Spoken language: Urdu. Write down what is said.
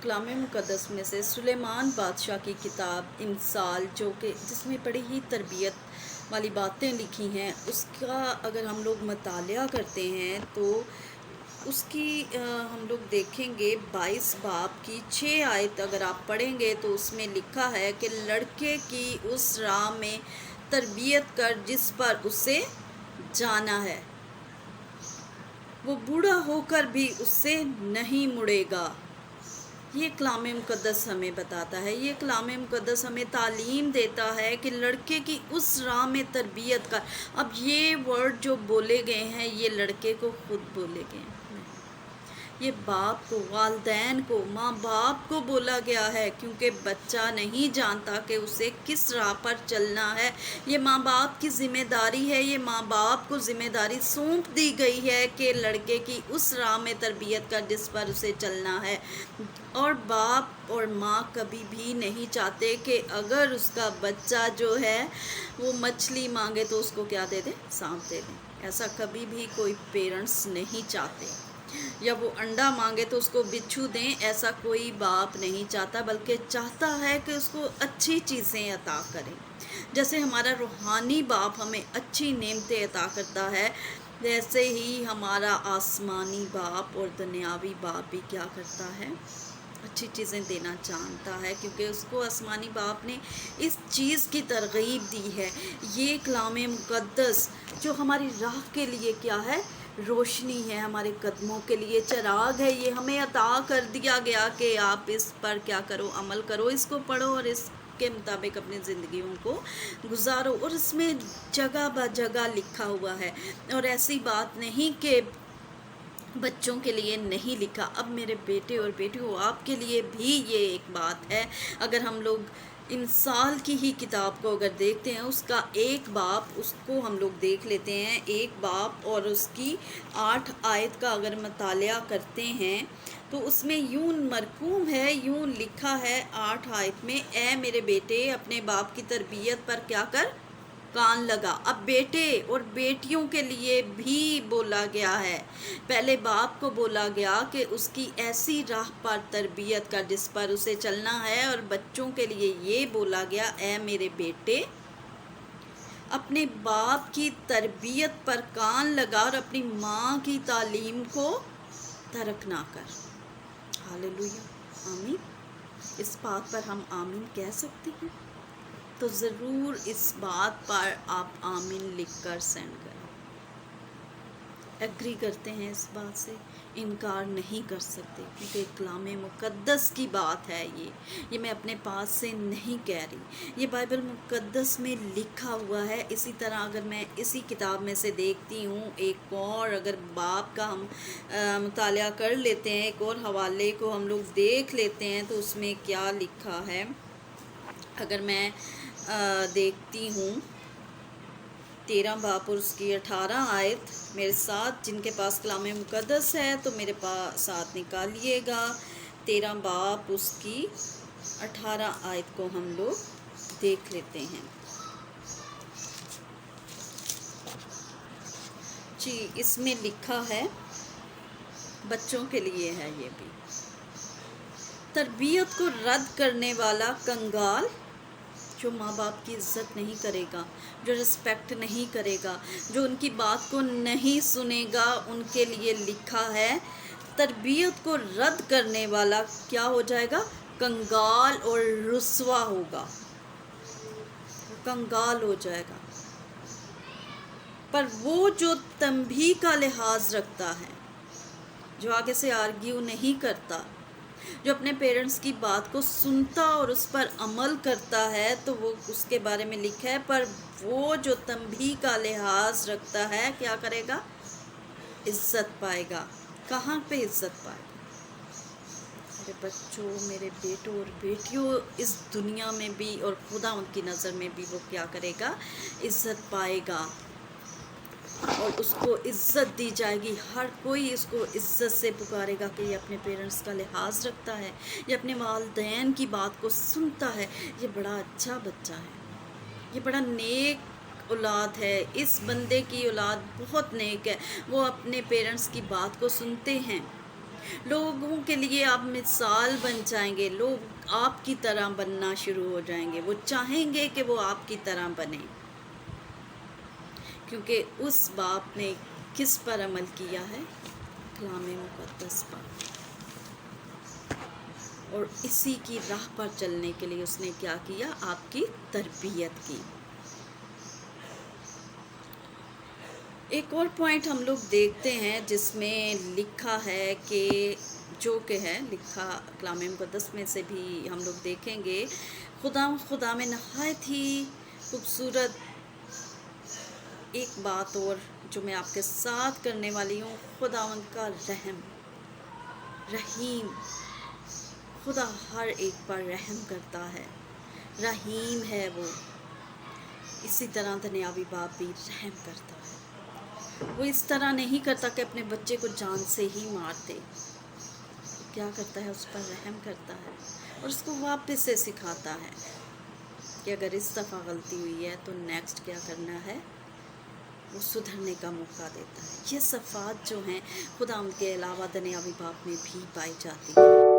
کلام مقدس میں سے سلیمان بادشاہ کی کتاب امثال، جو کہ جس میں بڑی ہی تربیت والی باتیں لکھی ہیں، اس کا اگر ہم لوگ مطالعہ کرتے ہیں تو اس کی ہم لوگ دیکھیں گے 22 باب کی 6 آیت اگر آپ پڑھیں گے تو اس میں لکھا ہے کہ لڑکے کی اس راہ میں تربیت کر جس پر اسے جانا ہے، وہ بوڑھا ہو کر بھی اس سے نہیں مڑے گا۔ یہ کلام مقدس ہمیں بتاتا ہے، یہ کلام مقدس ہمیں تعلیم دیتا ہے کہ لڑکے کی اس راہ میں تربیت کر۔ اب یہ ورڈ جو بولے گئے ہیں یہ لڑکے کو خود بولے گئے ہیں، یہ باپ کو، والدین کو، ماں باپ کو بولا گیا ہے، کیونکہ بچہ نہیں جانتا کہ اسے کس راہ پر چلنا ہے۔ یہ ماں باپ کی ذمہ داری ہے، یہ ماں باپ کو ذمہ داری سونپ دی گئی ہے کہ لڑکے کی اس راہ میں تربیت کر جس پر اسے چلنا ہے۔ اور باپ اور ماں کبھی بھی نہیں چاہتے کہ اگر اس کا بچہ جو ہے وہ مچھلی مانگے تو اس کو کیا دے دیں؟ سانپ دے دیں۔ ایسا کبھی بھی کوئی پیرنٹس نہیں چاہتے۔ یا وہ انڈا مانگے تو اس کو بچھو دیں، ایسا کوئی باپ نہیں چاہتا، بلکہ چاہتا ہے کہ اس کو اچھی چیزیں عطا کریں۔ جیسے ہمارا روحانی باپ ہمیں اچھی نعمتیں عطا کرتا ہے، ویسے ہی ہمارا آسمانی باپ اور دنیاوی باپ بھی کیا کرتا ہے؟ اچھی چیزیں دینا جانتا ہے، کیونکہ اس کو آسمانی باپ نے اس چیز کی ترغیب دی ہے۔ یہ کلام مقدس جو ہماری راہ کے لیے کیا ہے؟ روشنی ہے، ہمارے قدموں کے لیے چراغ ہے۔ یہ ہمیں عطا کر دیا گیا کہ آپ اس پر کیا کرو؟ عمل کرو، اس کو پڑھو اور اس کے مطابق اپنی زندگیوں کو گزارو۔ اور اس میں جگہ بہ جگہ لکھا ہوا ہے، اور ایسی بات نہیں کہ بچوں کے لیے نہیں لکھا۔ اب میرے بیٹے اور بیٹیوں، آپ کے لیے بھی یہ ایک بات ہے۔ اگر ہم لوگ امثال کی ہی کتاب کو اگر دیکھتے ہیں، اس کا ایک باب، اس کو ہم لوگ دیکھ لیتے ہیں، ایک باب اور اس کی 8 آیت کا اگر مطالعہ کرتے ہیں تو اس میں یوں مرقوم ہے، یوں لکھا ہے 8 آیت میں، اے میرے بیٹے اپنے باپ کی تربیت پر کیا کر؟ کان لگا۔ اب بیٹے اور بیٹیوں کے لیے بھی بولا گیا ہے۔ پہلے باپ کو بولا گیا کہ اس کی ایسی راہ پر تربیت کر جس پر اسے چلنا ہے، اور بچوں کے لیے یہ بولا گیا، اے میرے بیٹے اپنے باپ کی تربیت پر کان لگا اور اپنی ماں کی تعلیم کو ترک نہ کر۔ ہاللویا، آمین۔ اس بات پر ہم آمین کہہ سکتے ہیں؟ تو ضرور اس بات پر آپ آمین لکھ کر سینڈ کریں۔ ایگری کرتے ہیں اس بات سے، انکار نہیں کر سکتے، کیونکہ کلام مقدس کی بات ہے۔ یہ میں اپنے پاس سے نہیں کہہ رہی، یہ بائبل مقدس میں لکھا ہوا ہے۔ اسی طرح اگر میں اسی کتاب میں سے دیکھتی ہوں، ایک اور اگر باپ کا ہم مطالعہ کر لیتے ہیں، ایک اور حوالے کو ہم لوگ دیکھ لیتے ہیں تو اس میں کیا لکھا ہے، اگر میں دیکھتی ہوں 13 باب اور اس کی 18 آیت، میرے ساتھ جن کے پاس کلام مقدس ہے تو میرے پاس ساتھ نکالیے گا۔ 13 باب اس کی 18 آیت کو ہم لوگ دیکھ لیتے ہیں۔ جی، اس میں لکھا ہے، بچوں کے لیے ہے یہ بھی، تربیت کو رد کرنے والا کنگال، جو ماں باپ کی عزت نہیں کرے گا، جو رسپیکٹ نہیں کرے گا، جو ان کی بات کو نہیں سنے گا، ان کے لیے لکھا ہے تربیت کو رد کرنے والا کیا ہو جائے گا؟ کنگال اور رسوا ہوگا، کنگال ہو جائے گا۔ پر وہ جو تنبیہ کا لحاظ رکھتا ہے، جو آگے سے آرگیو نہیں کرتا، جو اپنے پیرنٹس کی بات کو سنتا اور اس پر عمل کرتا ہے، تو وہ اس کے بارے میں لکھا ہے، پر وہ جو تنبیہ کا لحاظ رکھتا ہے کیا کرے گا؟ عزت پائے گا۔ کہاں پہ عزت پائے گا؟ میرے بچوں، میرے بیٹوں اور بیٹیوں، اس دنیا میں بھی اور خدا ان کی نظر میں بھی وہ کیا کرے گا؟ عزت پائے گا، اور اس کو عزت دی جائے گی۔ ہر کوئی اس کو عزت سے پکارے گا کہ یہ اپنے پیرنٹس کا لحاظ رکھتا ہے، یہ اپنے والدین کی بات کو سنتا ہے، یہ بڑا اچھا بچہ ہے، یہ بڑا نیک اولاد ہے، اس بندے کی اولاد بہت نیک ہے، وہ اپنے پیرنٹس کی بات کو سنتے ہیں، لوگوں کے لیے آپ مثال بن جائیں گے، لوگ آپ کی طرح بننا شروع ہو جائیں گے، وہ چاہیں گے کہ وہ آپ کی طرح بنیں، کیونکہ اس باپ نے کس پر عمل کیا ہے؟ کلام مقدس پر، اور اسی کی راہ پر چلنے کے لیے اس نے کیا کیا؟ آپ کی تربیت کی۔ ایک اور پوائنٹ ہم لوگ دیکھتے ہیں جس میں لکھا ہے کہ جو کہ ہے لکھا کلام مقدس میں سے بھی ہم لوگ دیکھیں گے، خدا میں نہایت ہی خوبصورت ایک بات اور جو میں آپ کے ساتھ کرنے والی ہوں، خداوند کا رحیم، خدا ہر ایک پر رحم کرتا ہے، رحیم ہے وہ، اسی طرح دنیاوی باپ بھی رحم کرتا ہے۔ وہ اس طرح نہیں کرتا کہ اپنے بچے کو جان سے ہی مار دے، کیا کرتا ہے؟ اس پر رحم کرتا ہے اور اس کو واپس سے سکھاتا ہے کہ اگر اس دفعہ غلطی ہوئی ہے تو نیکسٹ کیا کرنا ہے، وہ سدھرنے کا موقع دیتا ہے۔ یہ صفات جو ہیں خدا ان کے علاوہ دنیاوی باپ میں بھی پائی جاتی ہیں۔